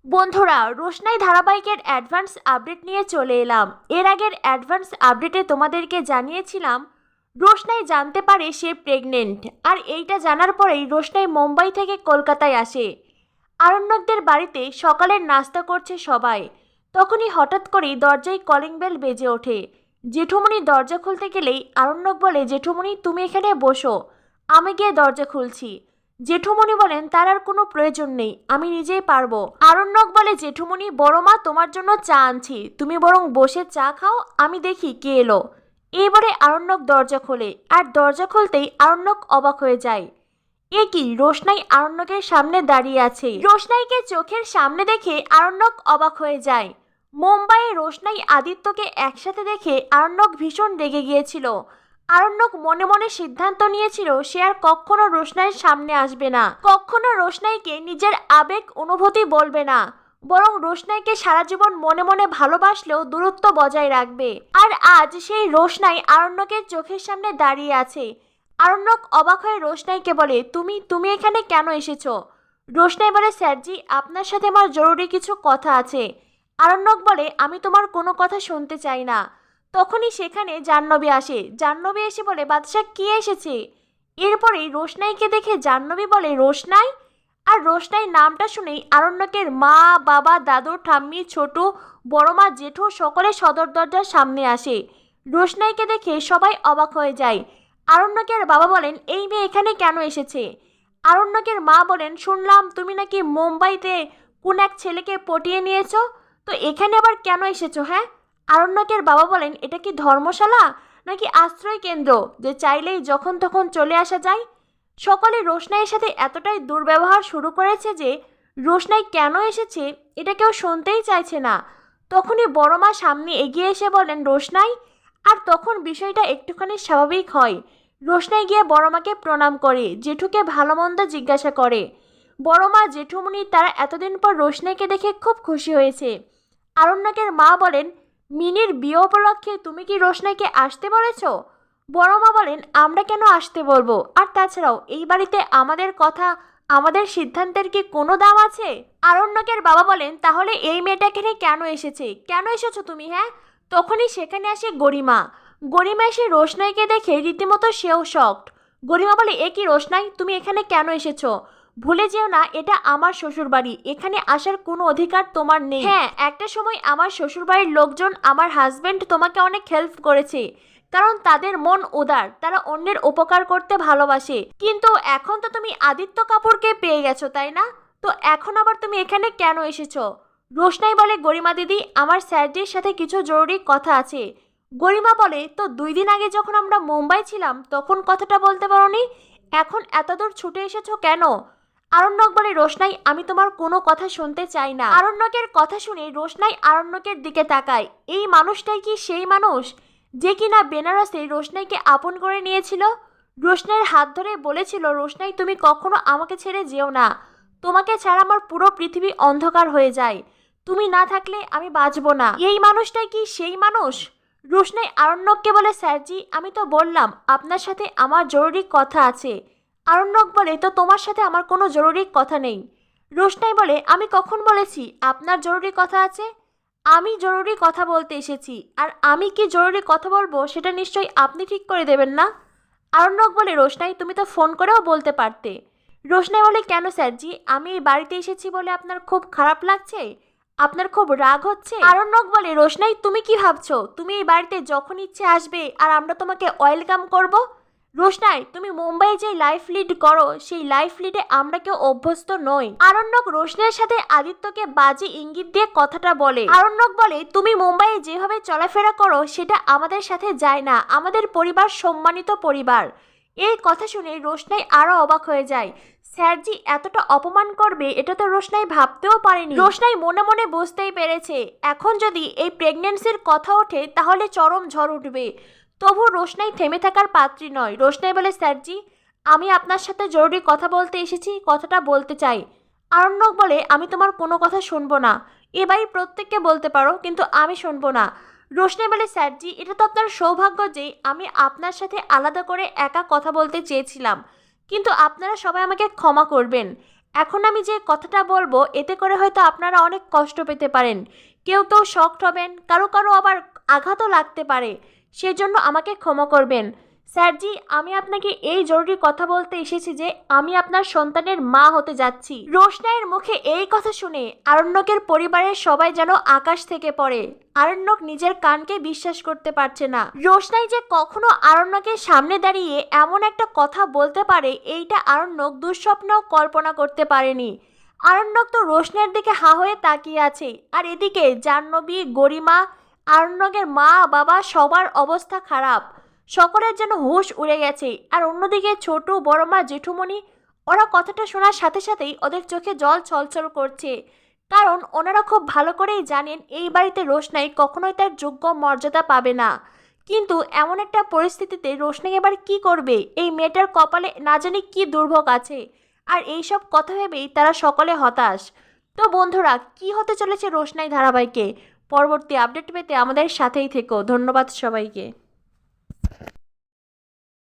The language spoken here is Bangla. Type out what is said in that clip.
বন্ধুরা, রোশনাই ধারাবাহিকের অ্যাডভান্স আপডেট নিয়ে চলে এলাম। এর আগের অ্যাডভান্স আপডেটে তোমাদেরকে জানিয়েছিলাম রোশনাই জানতে পারে সে প্রেগনেন্ট, আর এইটা জানার পরেই রোশনাই মুম্বাই থেকে কলকাতায় আসে। আরণ্যকদের বাড়িতে সকালের নাস্তা করছে সবাই। তখনই হঠাৎ করেই দরজায় কলিং বেল বেজে ওঠে। জেঠুমনি দরজা খুলতে গেলেই আরণ্যক বলে, জেঠুমনি তুমি এখানে বসো, আমি গিয়ে দরজা খুলছি। জেঠুমনি বলেন, তার আর কোনো প্রয়োজন নেই, আমি নিজেই পারবো। আরণ্যক বলে, জেঠুমনি বড় মা তোমার জন্য চা আনছি, তুমি বরং বসে চা খাও, আমি দেখি কে এলো। এবারে আরণ্যক দরজা খোলে, আর দরজা খুলতেই আরণ্যক অবাক হয়ে যায়। এ কি, রোশনাই আরণ্যকের সামনে দাঁড়িয়ে আছে। রোশনাইকে চোখের সামনে দেখে আরণ্যক অবাক হয়ে যায়। মুম্বাইয়ে রোশনাই আদিত্যকে একসাথে দেখে আরণ্যক ভীষণ রেগে গিয়েছিল। আরণ্যক মনে মনে সিদ্ধান্ত নিয়েছিল সে আর কখনো রোশনাইয়ের সামনে আসবে না, কখনো রোশনাইকে নিজের আবেগ অনুভূতি বলবে না, বরং রোশনাইকে সারা জীবন মনে মনে ভালোবাসলেও দূরত্ব বজায় রাখবে। আর আজ সেই রোশনাই আরণ্যকের চোখের সামনে দাঁড়িয়ে আছে। আরণ্যক অবাক হয়ে রোশনাইকে বলে, তুমি তুমি এখানে কেন এসেছো? রোশনাই বলে, স্যারজি আপনার সাথে আমার জরুরি কিছু কথা আছে। আরণ্যক বলে, আমি তোমার কোনো কথা শুনতে চাই না। তখনই সেখানে জাহ্নবী আসে। জাহ্নবী এসে বলে, বাদশা কে এসেছে? এরপরেই রোশনাইকে দেখে জাহ্নবী বলে, রোশনাই? আর রোশনাই নামটা শুনেই আরণ্যকের মা, বাবা, দাদু, ঠাম্মি, ছোটু, বড় মা, জেঠু সকলে সদর দরজার সামনে আসে। রোশনাইকে দেখে সবাই অবাক হয়ে যায়। আরণ্যকের বাবা বলেন, এই মেয়ে এখানে কেন এসেছে? আরণ্যকের মা বলেন, শুনলাম তুমি নাকি মুম্বাইতে কোন এক ছেলেকে পটিয়ে নিয়েছো, তো এখানে আবার কেন এসেছো? হ্যাঁ। আরণ্যকের বাবা বলেন, এটা কি ধর্মশালা নাকি আশ্রয় কেন্দ্র যে চাইলেই যখন তখন চলে আসা যায়? সকলে রোশনাইয়ের সাথে এতটাই দুর্ব্যবহার শুরু করেছে যে রোশনাই কেন এসেছে এটা কেউ শুনতেই চাইছে না। তখনই বড় মা সামনে এগিয়ে এসে বলেন, রোশনাই। আর তখন বিষয়টা একটুখানি স্বাভাবিক হয়। রোশনাই গিয়ে বড় মাকে প্রণাম করে, জেঠুকে ভালো মন্দ জিজ্ঞাসা করে। বড় মা, জেঠুমনি তারা এতদিন পর রোশনাইকে দেখে খুব খুশি হয়েছে। আরণ্যকের মা বলেন, মিনির বিয়ে উপলক্ষে তুমি কি রোশনাইকে আসতে বলেছ? বড় মা বলেন, আমরা কেন আসতে বলবো? আর তাছাড়াও এই বাড়িতে আমাদের কথা, আমাদের সিদ্ধান্তের কি কোনো দাম আছে? আরণ্যকের বাবা বলেন, তাহলে এই মেয়েটা এখানে কেন এসেছে? কেন এসেছো তুমি? হ্যাঁ। তখনই সেখানে আসে গরিমা। গরিমা এসে রোশনাইকে দেখে রীতিমতো সেও শকড। গরিমা বলে, এ কি রোশনাই, তুমি এখানে কেন এসেছো? ভুলে যেও না এটা আমার শ্বশুর বাড়ি, এখানে আসার কোনো অধিকার তোমার নেই। হ্যাঁ, একটা সময় আমার শ্বশুর বাড়ির লোকজন, আমার হাজবেন্ড তোমাকে অনেক হেল্প করেছে, কারণ তাদের মন উদার, তারা অন্যের উপকার করতে ভালোবাসে। কিন্তু এখন তো তুমি আদিত্য কাপুরকে পেয়ে গেছো, তাই না? তো এখন আবার তুমি এখানে কেন এসেছো? রোশনাই বলে, গরিমা দিদি, আমার স্যারজির সাথে কিছু জরুরি কথা আছে। গরিমা বলে, তো 2 দিন আগে যখন আমরা মুম্বাই ছিলাম তখন কথাটা বলতে পারোনি, এখন এতদূর ছুটে এসেছো কেন? আরণ্যক বলে, রোশনাই আমি তোমার কোনো কথা শুনতে চাই না। আরণ্যকের কথা শুনে রোশনাই আরণ্যকের দিকে তাকায়। এই মানুষটাই কি সেই মানুষ যে কিনা বেনারসে রোশনাইকে আপন করে নিয়েছিল? রোশনাইয়ের হাত ধরে বলেছিল, রোশনাই তুমি কখনো আমাকে ছেড়ে যেও না, তোমাকে ছাড়া আমার পুরো পৃথিবী অন্ধকার হয়ে যায়, তুমি না থাকলে আমি বাঁচবো না। এই মানুষটাই কি সেই মানুষ? রোশনাই আরণ্যককে বলে, স্যারজি আমি তো বললাম আপনার সাথে আমার জরুরি কথা আছে। আরণ্যক বলে, তো তোমার সাথে আমার কোনো জরুরি কথা নেই। রোশনাই বলে, আমি কখন বলেছি আপনার জরুরি কথা আছে? আমি জরুরি কথা বলতে এসেছি, আর আমি কি জরুরি কথা বলবো সেটা নিশ্চয়ই আপনি ঠিক করে দেবেন না? আরণ্যক বলে, রোশনাই তুমি তো ফোন করেও বলতে পারতে। রোশনাই বলে, কেন স্যারজি, আমি এই বাড়িতে এসেছি বলে আপনার খুব খারাপ লাগছে? আপনার খুব রাগ হচ্ছে? আরণ্যক বলে, রোশনাই তুমি কি ভাবছো তুমি এই বাড়িতে যখন ইচ্ছে আসবে আর আমরা তোমাকে ওয়েলকাম করব? রোশনাই তুমি মুম্বাই যে লাইফ লিড করো সেই লাইফ লিডে আমরা কেউ অভ্যস্ত নই। আরণ্যক রোশনাইয়ের সাথে আদিত্যকে বাজে ইঙ্গিত দিয়ে কথাটা বলে। আরণ্যক বলে, তুমি মুম্বাইয়ে যেভাবে চলাফেরা করো সেটা আমাদের সাথে যায় না, আমাদের পরিবার সম্মানিত পরিবার। এই কথা শুনে রোশনাই আরো অবাক হয়ে যায়। স্যারজি এতটা অপমান করবে এটা তো রোশনাই ভাবতেও পারেনি। রোশনাই মনে মনে বুঝতেই পেরেছে এখন যদি এই প্রেগন্যান্সির কথা ওঠে তাহলে চরম ঝড় উঠবে। তবু রোশনাই থেমে থাকার পাত্রী নয়। রোশনাই বলে, স্যারজি আমি আপনার সাথে জরুরি কথা বলতে এসেছি, কথাটা বলতে চাই। আরণ্যক বলে, আমি তোমার কোনো কথা শুনবো না, এ বাড়ির প্রত্যেককে বলতে পারো কিন্তু আমি শুনবো না। রোশনাই বলে, স্যারজি এটা তো আপনার সৌভাগ্য যে আমি আপনার সাথে আলাদা করে একা কথা বলতে চেয়েছিলাম, কিন্তু আপনারা সবাই আমাকে ক্ষমা করবেন। এখন আমি যে কথাটা বলবো এতে করে হয়তো আপনারা অনেক কষ্ট পেতে পারেন, কেউ কেউ শকড হবেন, কারো কারো আবার আঘাতও লাগতে পারে, সেজন্য আমাকে ক্ষমা করবেন। স্যারজি, আমি আপনাকে এই জরুরি কথা বলতে এসেছি যে আমি আপনার সন্তানের মা হতে যাচ্ছি। রোশনাইয়ের মুখে এই কথা শুনে আরণ্যকের পরিবারের সবাই যেন আকাশ থেকে পড়ে। আরণ্যক নিজের কানকে বিশ্বাস করতে পারছে না। রোশনাই যে কখনো আরণ্যকের সামনে দাঁড়িয়ে এমন একটা কথা বলতে পারে এইটা আরণ্যক দুঃস্বপ্নেও কল্পনা করতে পারেনি। আরণ্যক তো রোশনাইয়ের দিকে হা হয়ে তাকিয়ে আছে, আর এদিকে জাহ্নবী, গরিমা, আরণ্যকের মা বাবা সবার অবস্থা খারাপ। সকলের যেন হুঁশ উড়ে গেছে। আর অন্যদিকে ছোট বড় মা, জেঠুমণি, ওরা কথাটা শোনার সাথে সাথেই ওদের চোখে জল ছলছল করছে, কারণ ওনারা খুব ভালো করেই জানেন এই বাড়িতে রোশনাই কখনোই তার যোগ্য মর্যাদা পাবে না। কিন্তু এমন একটা পরিস্থিতিতে রোশনাই এবার কি করবে? এই মেয়েটার কপালে না জানি কি দুর্ভোগ আছে। আর এইসব কথা ভেবেই তারা সকলে হতাশ। তো বন্ধুরা, কি হতে চলেছে রোশনাই ধারাবাহিকে? পরবর্তী আপডেট পেতে আমাদের সাথেই থেকো। ধন্যবাদ সবাইকে।